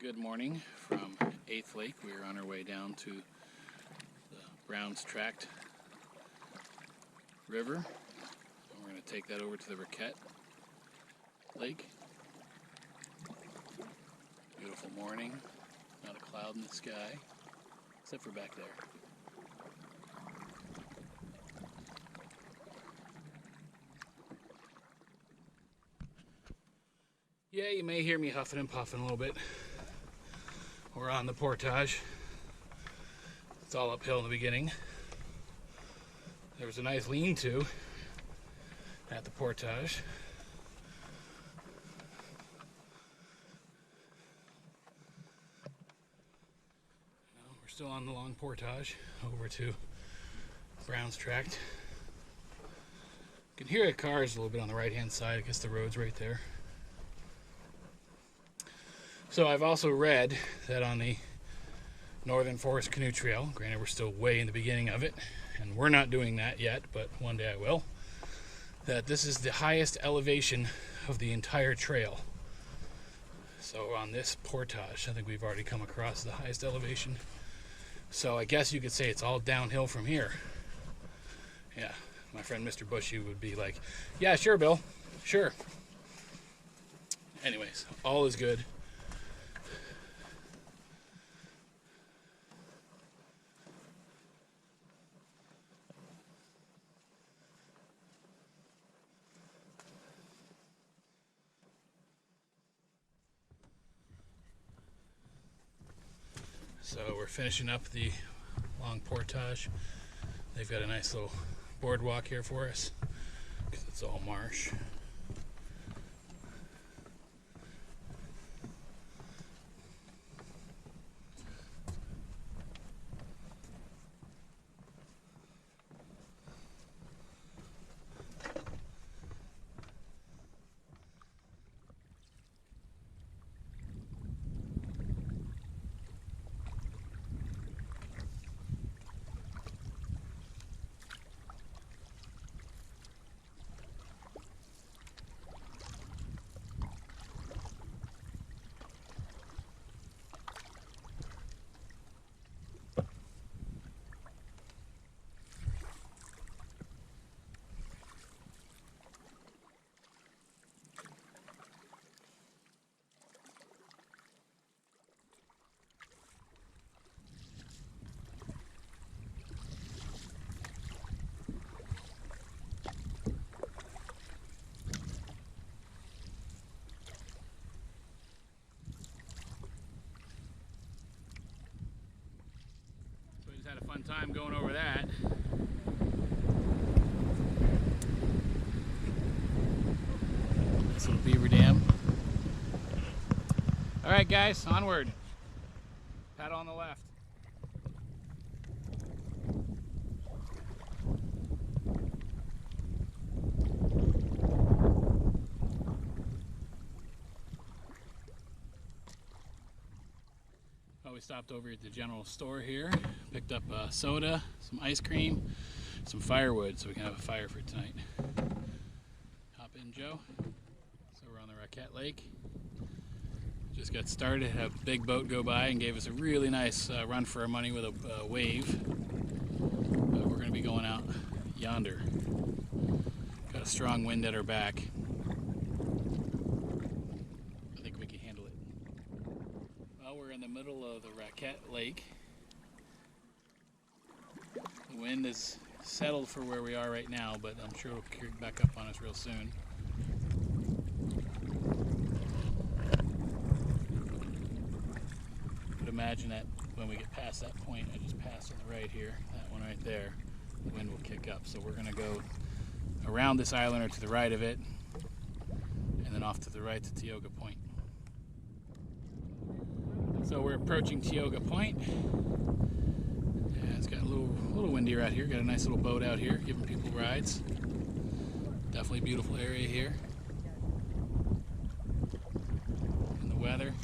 Good morning from 8th Lake. We are on our way down to the Browns Tract River. And we're going to take that over to the Raquette Lake. Beautiful morning, not a cloud in the sky, except for back there. Yeah, you may hear me huffing and puffing a little bit. We're on the portage. It's all uphill in the beginning. There was a nice lean-to at the portage. We're still on the long portage over to Browns Tract. You can hear the cars a little bit on the right-hand side. I guess the road's right there. So I've also read that on the Northern Forest Canoe Trail, granted we're still way in the beginning of it, and we're not doing that yet, but one day I will, that this is the highest elevation of the entire trail. So on this portage, I think we've already come across the highest elevation. So I guess you could say it's all downhill from here. Yeah, my friend Mr. Bushy would be like, yeah, sure, Bill, sure. Anyways, all is good. So we're finishing up the long portage. They've got a nice little boardwalk here for us because it's all marsh. Had a fun time going over that. This little beaver dam. All right, guys, onward. Paddle on the left. We stopped over at the general store here, picked up soda, some ice cream, some firewood so we can have a fire for tonight. Hop in, Joe. So we're on the Raquette Lake. Just got started, had a big boat go by and gave us a really nice run for our money with a wave. But we're going to be going out yonder. Got a strong wind at our back. We're in the middle of the Raquette Lake. The wind is settled for where we are right now, but I'm sure it'll kick back up on us real soon. But imagine that when we get past that point I just passed on the right here, that one right there, the wind will kick up. So we're going to go around this island or to the right of it, and then off to the right to Tioga Point. So we're approaching Tioga Point. Yeah, it's got a little windier out here. Got a nice little boat out here giving people rides. Definitely a beautiful area here. And the weather,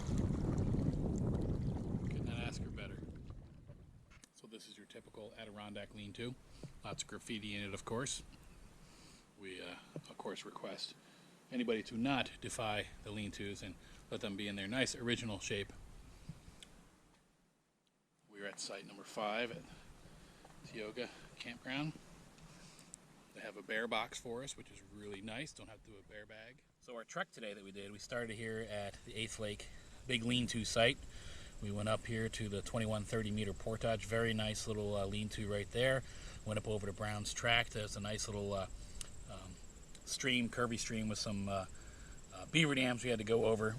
could not ask for better. So this is your typical Adirondack lean-to. Lots of graffiti in it, of course. We, of course, request anybody to not defy the lean-tos and let them be in their nice original shape We're at site number 5 at Tioga Campground. They have a bear box for us, which is really nice. Don't have to do a bear bag. So our trek today that we did, we started here at the 8th Lake, big lean-to site. We went up here to the 2130 meter portage, very nice little lean-to right there. Went up over to Browns Tract. There's a nice little stream, curvy stream with some beaver dams we had to go over.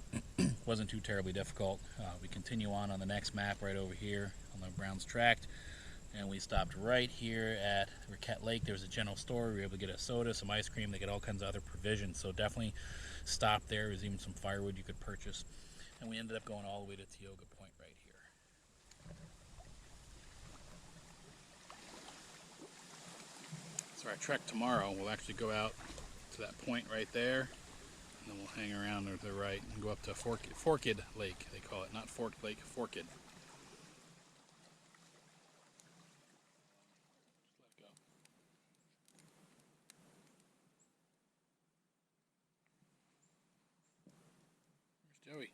Wasn't too terribly difficult. We continue on the next map right over here on the Browns Tract. And we stopped right here at Raquette Lake. There was a general store. We were able to get a soda, some ice cream. They get all kinds of other provisions. So definitely stop there. There's even some firewood you could purchase. And we ended up going all the way to Tioga Point right here. So our trek tomorrow, we'll actually go out to that point right there. And then we'll hang around to the right and go up to Forked Lake, they call it. Not Forked Lake, Forked. Joey.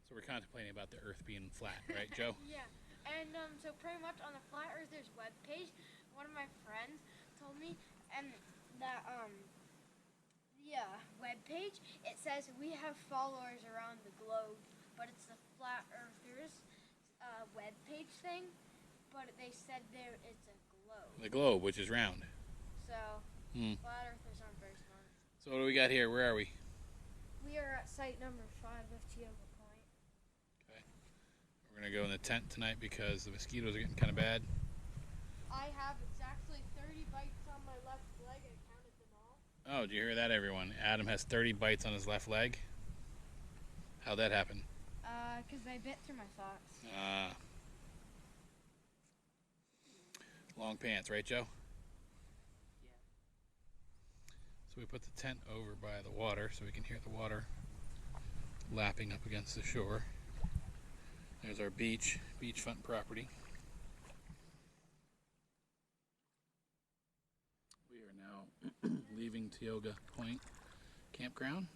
So we're contemplating about the Earth being flat, right, Joe? Yeah, and so pretty much on the Flat Earthers webpage, one of my friends told me, and that the webpage, it says we have followers around the globe, but it's the Flat Earthers webpage thing, but they said there it's a globe. The globe, which is round. So Flat Earthers aren't very smart. So what do we got here? Where are we? We are at site number 5 of Tioga Point. Okay. We're going to go in the tent tonight because the mosquitoes are getting kind of bad. I have exactly 30 bites on my left leg. I counted them all. Oh, did you hear that, everyone? Adam has 30 bites on his left leg. How'd that happen? Because they bit through my socks. Long pants, right, Joe? Yeah. So we put the tent over by the water so we can hear the water lapping up against the shore. There's our beachfront property. We are now leaving Tioga Point Campground.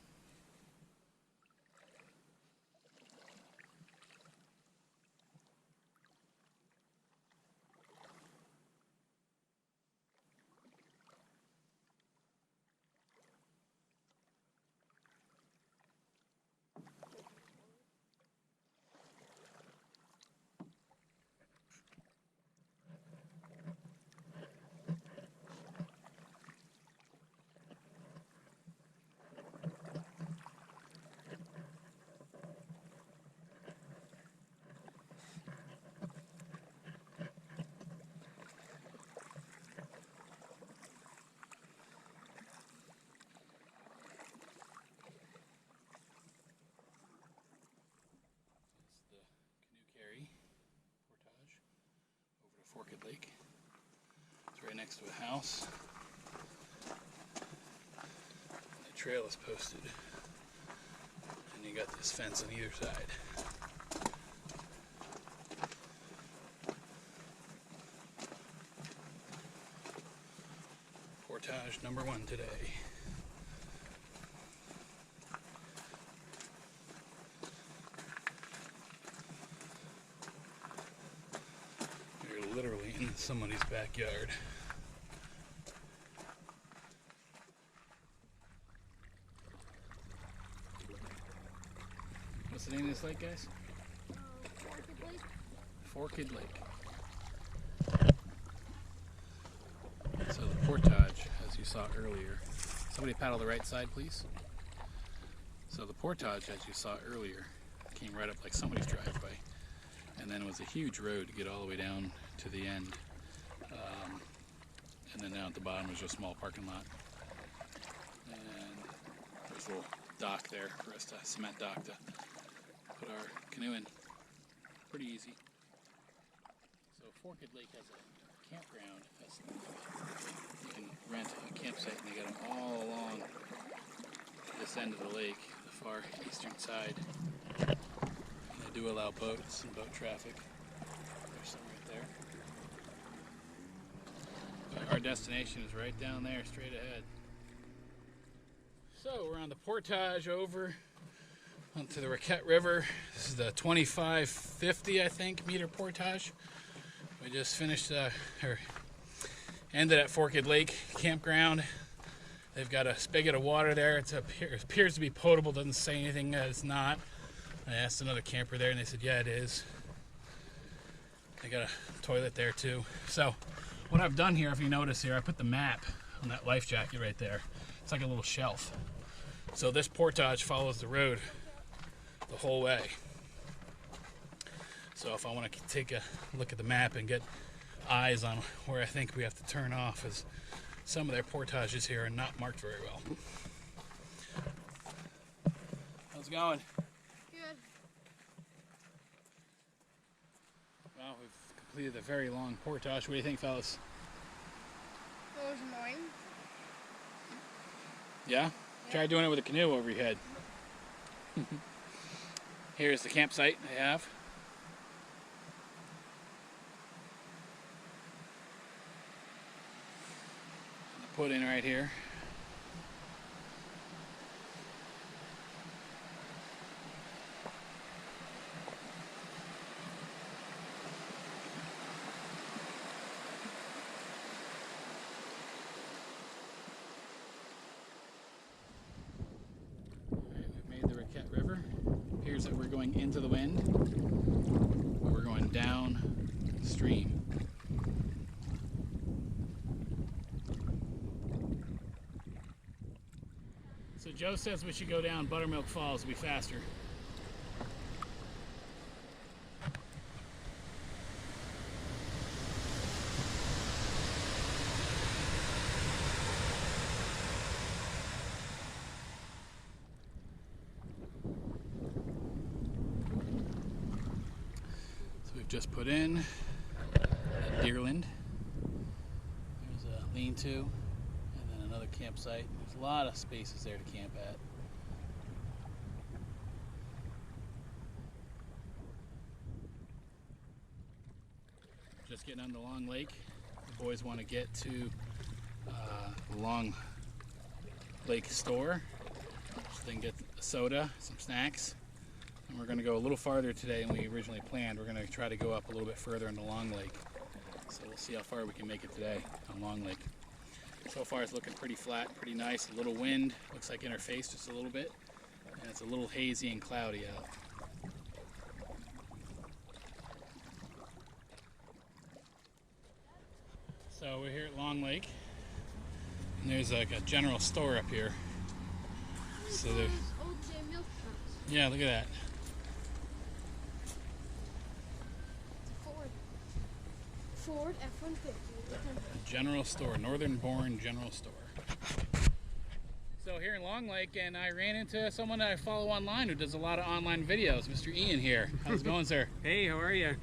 Forked Lake. It's right next to a house. The trail is posted. And you got this fence on either side. Portage number 1 today. Literally in somebody's backyard. What's the name of this lake, guys? Forked Lake. Forked Lake. So the portage, as you saw earlier. Somebody paddle the right side, please. So the portage, as you saw earlier, came right up like somebody's driveway. And then it was a huge road to get all the way down to the end. And then down at the bottom was just a small parking lot. And there's a little dock there for us to, cement dock to put our canoe in. Pretty easy. So Forked Lake has a campground. You can rent a campsite and they got them all along this end of the lake, the far eastern side. And they do allow boats and boat traffic. There's some destination is right down there, straight ahead. So we're on the portage over onto the Raquette River. This is the 2550, I think, meter portage. We just finished, or ended at Raquette Lake campground. They've got a spigot of water there. It appears to be potable. Doesn't say anything that it's not. I asked another camper there, and they said, yeah, it is. They got a toilet there too. So what I've done here, if you notice here, I put the map on that life jacket right there. It's like a little shelf. So this portage follows the road the whole way. So if I want to take a look at the map and get eyes on where I think we have to turn off, as some of their portages here are not marked very well. How's it going? Good. Well, we've completed a very long portage. What do you think, fellas? It was annoying. Yeah? Try doing it with a canoe over your head. Here's the campsite they have. Put in right here. We've made the Raquette River. Appears that we're going into the wind, but we're going downstream. So Joe says we should go down Buttermilk Falls to be faster. So we've just put in at Deerland. There's a lean-to. Another campsite. There's a lot of spaces there to camp at. Just getting on the Long Lake. The boys want to get to the Long Lake store so they can get a soda, some snacks. And we're going to go a little farther today than we originally planned. We're going to try to go up a little bit further into Long Lake. So we'll see how far we can make it today on Long Lake. So far it's looking pretty flat, pretty nice. A little wind, looks like interface just a little bit. And it's a little hazy and cloudy out. So we're here at Long Lake. And there's like a general store up here. So there's, yeah, look at that. Ford F-150. General store, Northern Born General Store. So here in Long Lake, and I ran into someone that I follow online who does a lot of online videos, Mr. Ian here. How's it going, sir? Hey, how are you?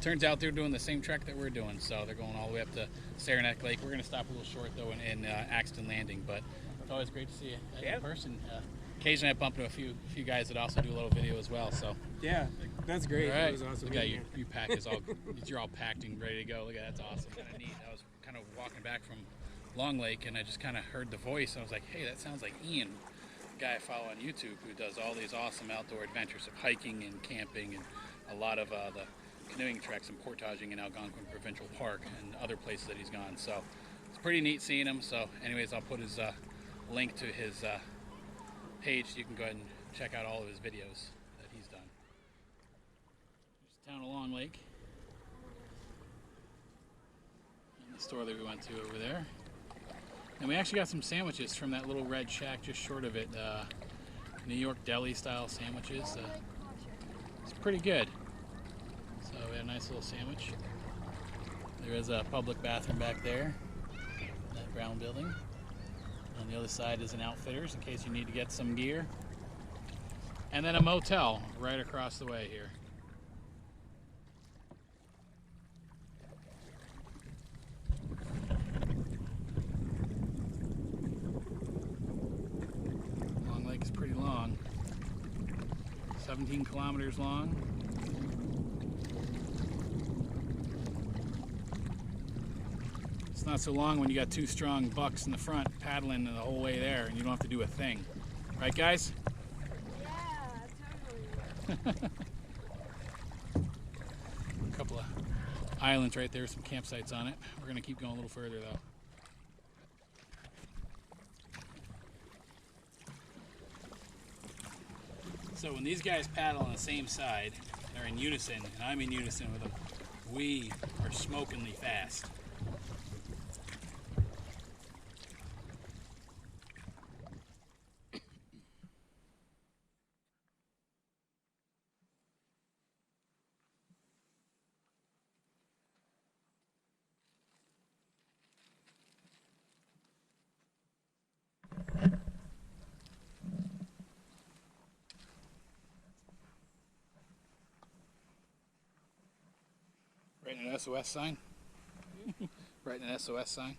Turns out they're doing the same trek that we're doing, so they're going all the way up to Saranac Lake. We're going to stop a little short, though, in Axton Landing, but it's always great to see you in person. Occasionally I bump into a few guys that also do a little video as well, so. Yeah, that's great. All right. That was awesome. Look at you. Your pack is all, you're all packed and ready to go. Look at that, that's awesome. Kind of neat. I was kind of walking back from Long Lake, and I just kind of heard the voice, and I was like, hey, that sounds like Ian, the guy I follow on YouTube who does all these awesome outdoor adventures of hiking and camping and a lot of the canoeing treks and portaging in Algonquin Provincial Park and other places that he's gone. So it's pretty neat seeing him. So anyways, I'll put his link to his page so you can go ahead and check out all of his videos that he's done. There's the town of Long Lake. And the store that we went to over there. And we actually got some sandwiches from that little red shack just short of it. New York deli style sandwiches. It's pretty good. So we had a nice little sandwich. There is a public bathroom back there, that brown building. On the other side is an Outfitters in case you need to get some gear. And then a motel right across the way here. Long Lake is pretty long. 17 kilometers long. not so long when you got 2 strong bucks in the front paddling the whole way there and you don't have to do a thing. Right, guys? Yeah, totally. A couple of islands right there, some campsites on it. We're going to keep going a little further though. So when these guys paddle on the same side, they're in unison, and I'm in unison with them, we are smokingly fast. Writing an SOS sign? Writing an SOS sign?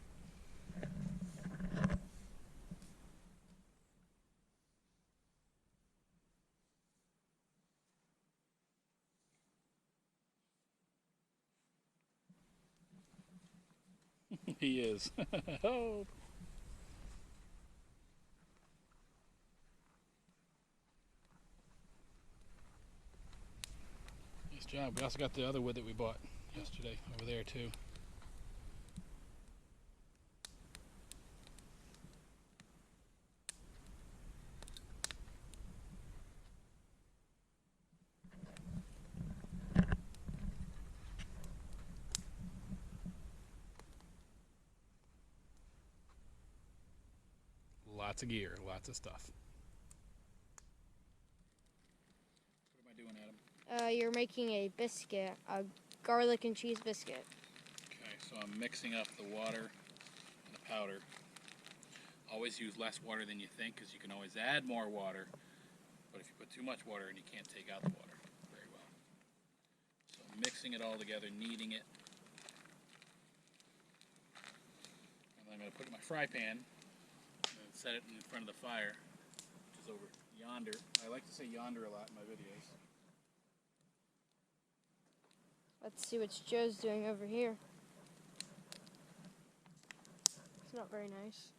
He is. Oh. Nice job. We also got the other wood that we bought yesterday over there too. Lots of gear, lots of stuff. What am I doing, Adam? You're making a biscuit, a garlic and cheese biscuit. Okay, so I'm mixing up the water and the powder. Always use less water than you think, because you can always add more water. But if you put too much water in, you can't take out the water very well. So mixing it all together, kneading it. And then I'm going to put it in my fry pan. Set it in front of the fire, which is over yonder. I like to say yonder a lot in my videos. Let's see what Joe's doing over here. It's not very nice.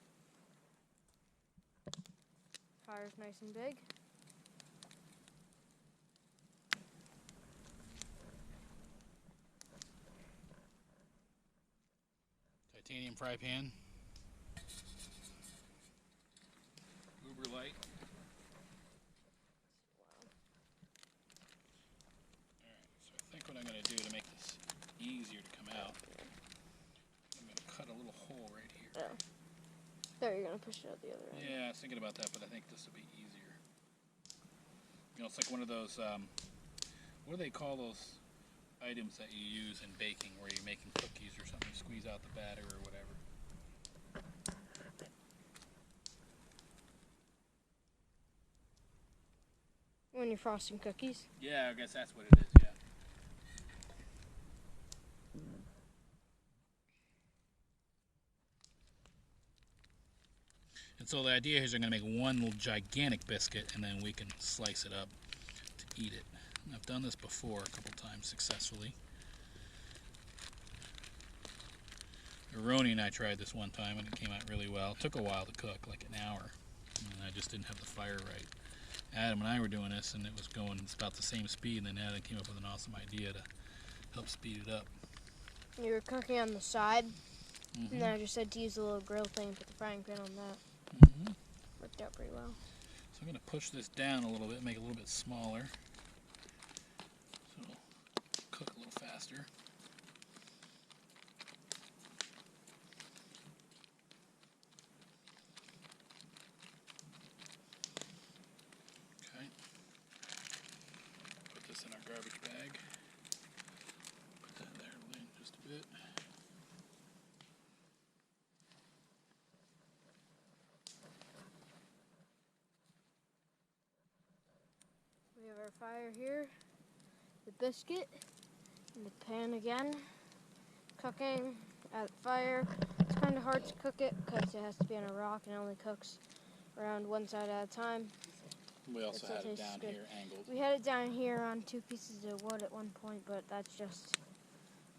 Fire's nice and big. Titanium fry pan. Uber light. Alright, so I think what I'm going to do to make this easier to come out, I'm going to cut a little hole right here. Oh. There, you're going to push it out the other end. Yeah, I was thinking about that, but I think this will be easier. You know, it's like one of those, what do they call those items that you use in baking where you're making cookies or something, you squeeze out the batter or whatever. When you're frosting cookies? Yeah, I guess that's what it is, yeah. And so the idea is I'm going to make one little gigantic biscuit and then we can slice it up to eat it. And I've done this before a couple times successfully. Roni and I tried this one time and it came out really well. It took a while to cook, like an hour, and I just didn't have the fire right. Adam and I were doing this and it was going about the same speed, and then Adam came up with an awesome idea to help speed it up. You were cooking on the side, and then I just said to use a little grill thing and put the frying pan on that. Worked out pretty well. So I'm going to push this down a little bit, make it a little bit smaller, so it'll cook a little faster. Okay. Put this in our garbage bag. Put that there, Lynn, just a bit. We have our fire here, the biscuit, in the pan again, cooking at the fire. It's kind of hard to cook it because it has to be on a rock and it only cooks around one side at a time. We also had it down here angled. We had it down here on 2 pieces of wood at one point, but that's just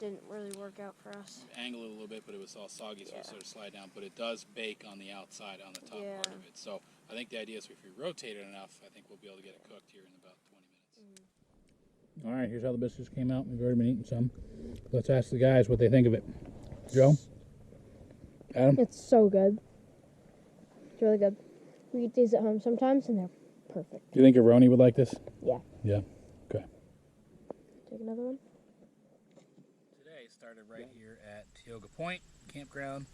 didn't really work out for us. Angle it a little bit, but it was all soggy, so it sort of slide down. But it does bake on the outside, on the top part of it. So I think the idea is if we rotate it enough, I think we'll be able to get it cooked here in about 20 minutes. All right, here's how the biscuits came out. We've already been eating some. Let's ask the guys what they think of it. Joe? Adam? It's so good. It's really good. We eat these at home sometimes, and they're perfect. Do you think a Roni would like this? Yeah. Yeah. Okay. Take another one. Today started right here at Tioga Point Campground.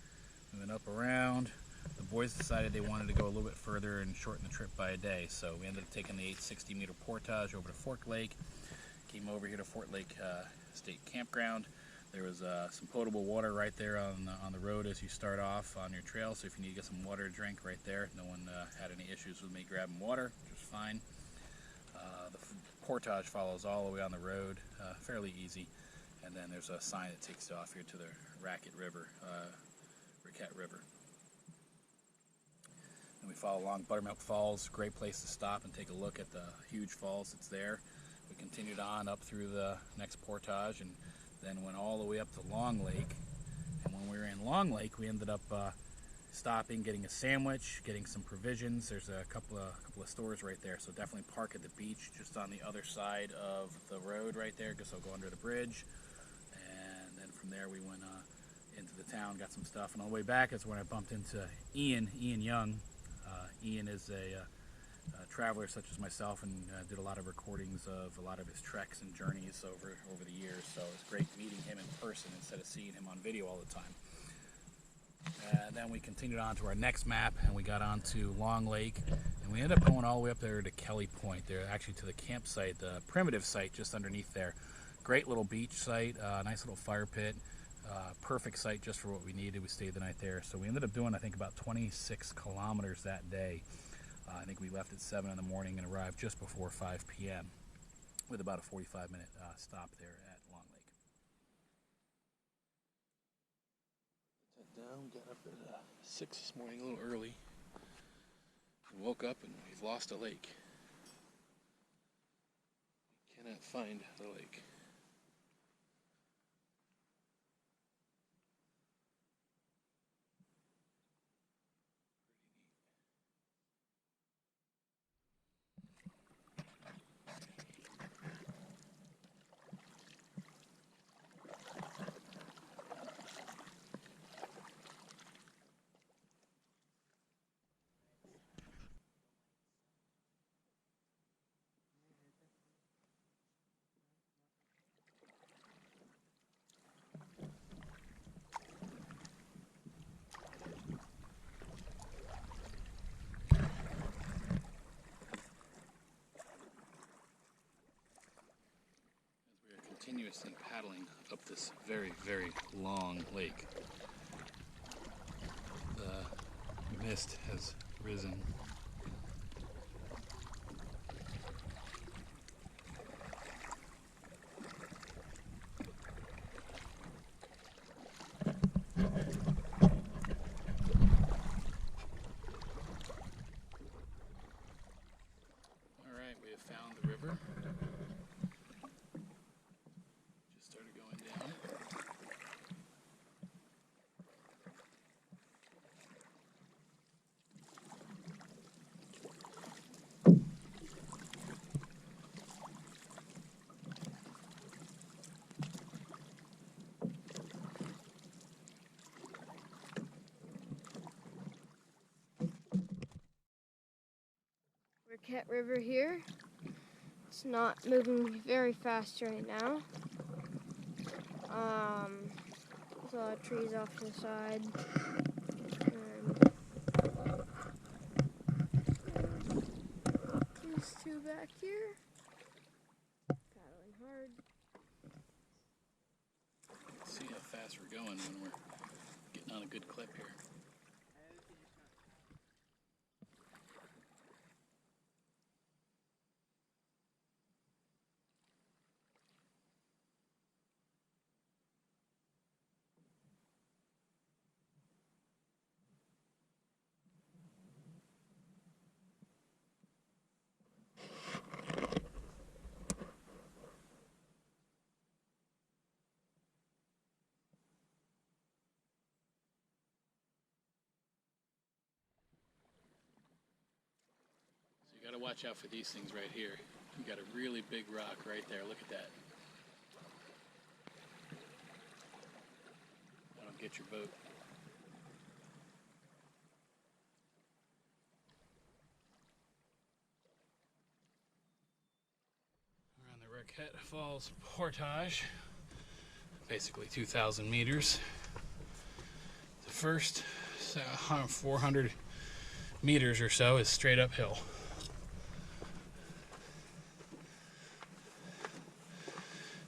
We went up around. The boys decided they wanted to go a little bit further and shorten the trip by a day, so we ended up taking the 860-meter portage over to Fork Lake. Came over here to Fort Lake State Campground. There was some potable water right there on the road as you start off on your trail, so if you need to get some water to drink right there, no one had any issues with me grabbing water, which was fine. The portage follows all the way on the road, fairly easy, and then there's a sign that takes you off here to the Racket River, Raquette River. And we follow along Buttermilk Falls, great place to stop and take a look at the huge falls that's there. We continued on up through the next portage and then went all the way up to Long Lake. And when we were in Long Lake, we ended up stopping, getting a sandwich, getting some provisions. There's a couple of stores right there, so definitely park at the beach just on the other side of the road right there, because I'll go under the bridge. And then from there we went into the town, got some stuff, and on the way back is when I bumped into Ian Young. Ian is a traveler such as myself, and did a lot of recordings of a lot of his treks and journeys over the years, so it was great meeting him in person instead of seeing him on video all the time. And then we continued on to our next map, and we got on to Long Lake, and we ended up going all the way up there to Kelly Point, there actually to the campsite, the primitive site just underneath there. Great little beach site, nice little fire pit, perfect site just for what we needed. We stayed the night there, so we ended up doing I think about 26 kilometers that day. I think we left at 7 in the morning and arrived just before 5 p.m. with about a 45-minute stop there at Long Lake. Head down, got up at 6 this morning, a little early. We woke up and we've lost a lake. We cannot find the lake. Continuously paddling up this very, very long lake. The mist has risen. All right, we have found the river. Raquette River here. It's not moving very fast right now. There's a lot of trees off to the side. And these two back here. Paddling hard. Let's see how fast we're going when we're getting on a good clip here. Gotta watch out for these things right here. You got a really big rock right there. Look at that. That'll get your boat. We're on the Raquette Falls Portage. Basically 2,000 meters. The first 400 meters or so is straight uphill.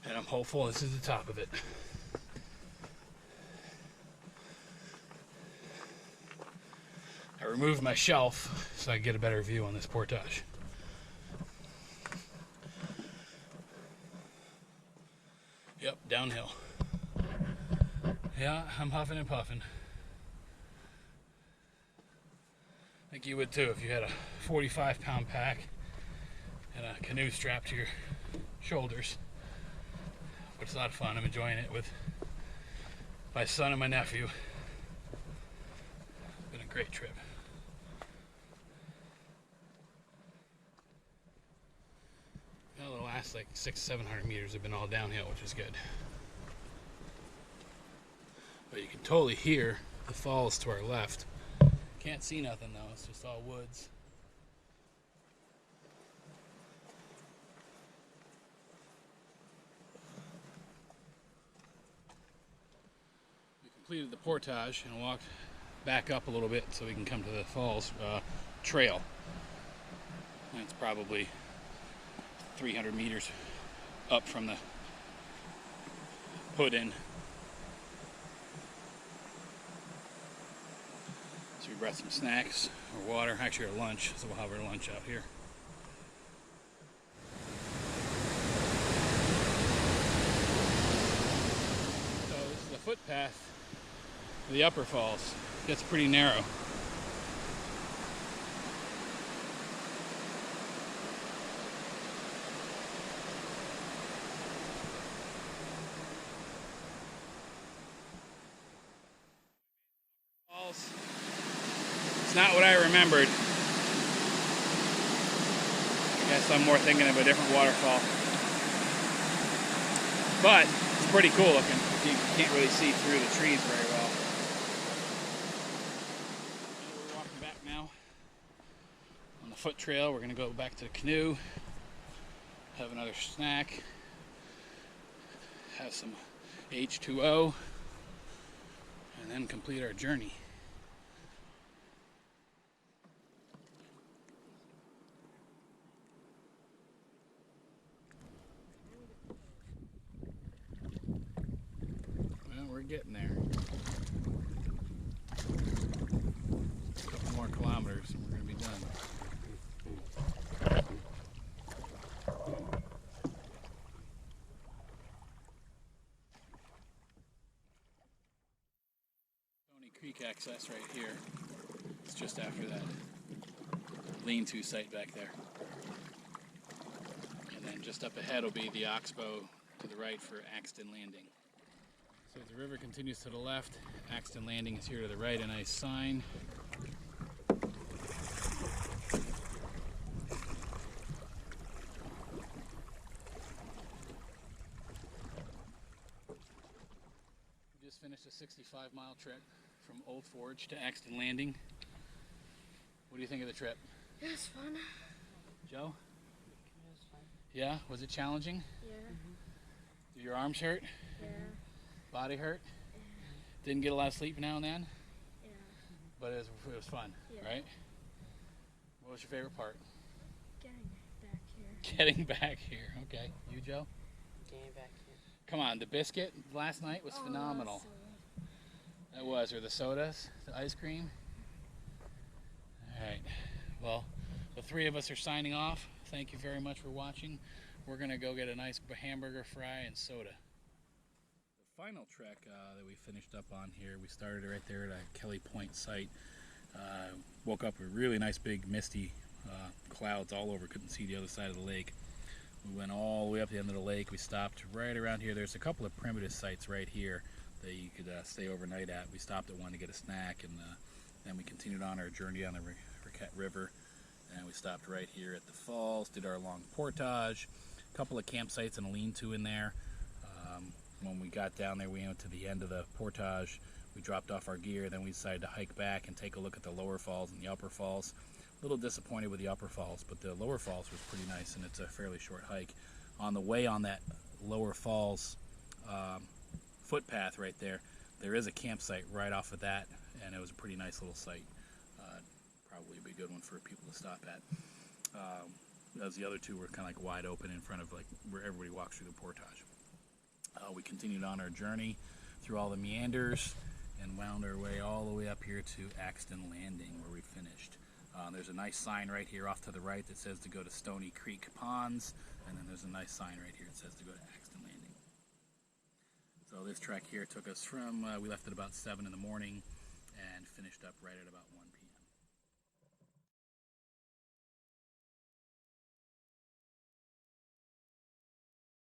And I'm hopeful this is the top of it. I removed my shelf so I can get a better view on this portage. Yep, downhill. Yeah, I'm huffing and puffing. I think you would too if you had a 45-pound pack and a canoe strapped to your shoulders. But it's a lot of fun. I'm enjoying it with my son and my nephew. It's been a great trip. Well, the last like 600-700 meters have been all downhill, which is good. But you can totally hear the falls to our left. Can't see nothing though, it's just all woods. We completed the portage and walked back up a little bit so we can come to the falls trail. And it's probably 300 meters up from the put-in. So we brought some snacks or water, actually our lunch, so we'll have our lunch out here. So this is the footpath to the upper falls. It gets pretty narrow. It's not what I remembered. I guess I'm more thinking of a different waterfall. But it's pretty cool looking. You can't really see through the trees very well. We're walking back now on the foot trail. We're going to go back to the canoe, have another snack, have some H2O, and then complete our journey. We're getting there. A couple more kilometers and we're going to be done. Stony Creek access right here. It's just after that lean-to site back there. And then just up ahead will be the oxbow to the right for Axton Landing. So the river continues to the left. Axton Landing is here to the right, a nice sign. We just finished a 65-mile trip from Old Forge to Axton Landing. What do you think of the trip? It was fun. Joe? It was fun. Yeah? Was it challenging? Yeah. Did your arms hurt? Yeah. Body hurt? Yeah. Didn't get a lot of sleep now and then? Yeah. But it was fun, Yeah. right? What was your favorite part? Getting back here. Getting back here. Okay. You, Joe? Getting back here. Come on, the biscuit last night was phenomenal. It was, or the sodas, the ice cream. All right. Well, the three of us are signing off. Thank you very much for watching. We're going to go get a nice hamburger, fry, and soda. The final trek that we finished up on here, we started right there at a Kelly Point site. Woke up with really nice big misty clouds all over. Couldn't see the other side of the lake. We went all the way up the end of the lake. We stopped right around here. There's a couple of primitive sites right here that you could stay overnight at. We stopped at one to get a snack, and then we continued on our journey on the Raquette River. And we stopped right here at the falls, did our long portage, a couple of campsites and a lean-to in there. When we got down there, we went to the end of the portage. We dropped off our gear, then we decided to hike back and take a look at the lower falls and the upper falls. A little disappointed with the upper falls, but the lower falls was pretty nice, and it's a fairly short hike. On the way on that lower falls footpath right there, there is a campsite right off of that, and it was a pretty nice little site. Probably be a good one for people to stop at. As the other two were kind of like wide open in front of like where everybody walks through the portage. We continued on our journey through all the meanders and wound our way all the way up here to Axton Landing, where we finished. There's a nice sign right here off to the right that says to go to Stony Creek Ponds, and then there's a nice sign right here that says to go to Axton Landing. So this trek here took us from, we left at about 7 in the morning and finished up right at about 1 p.m.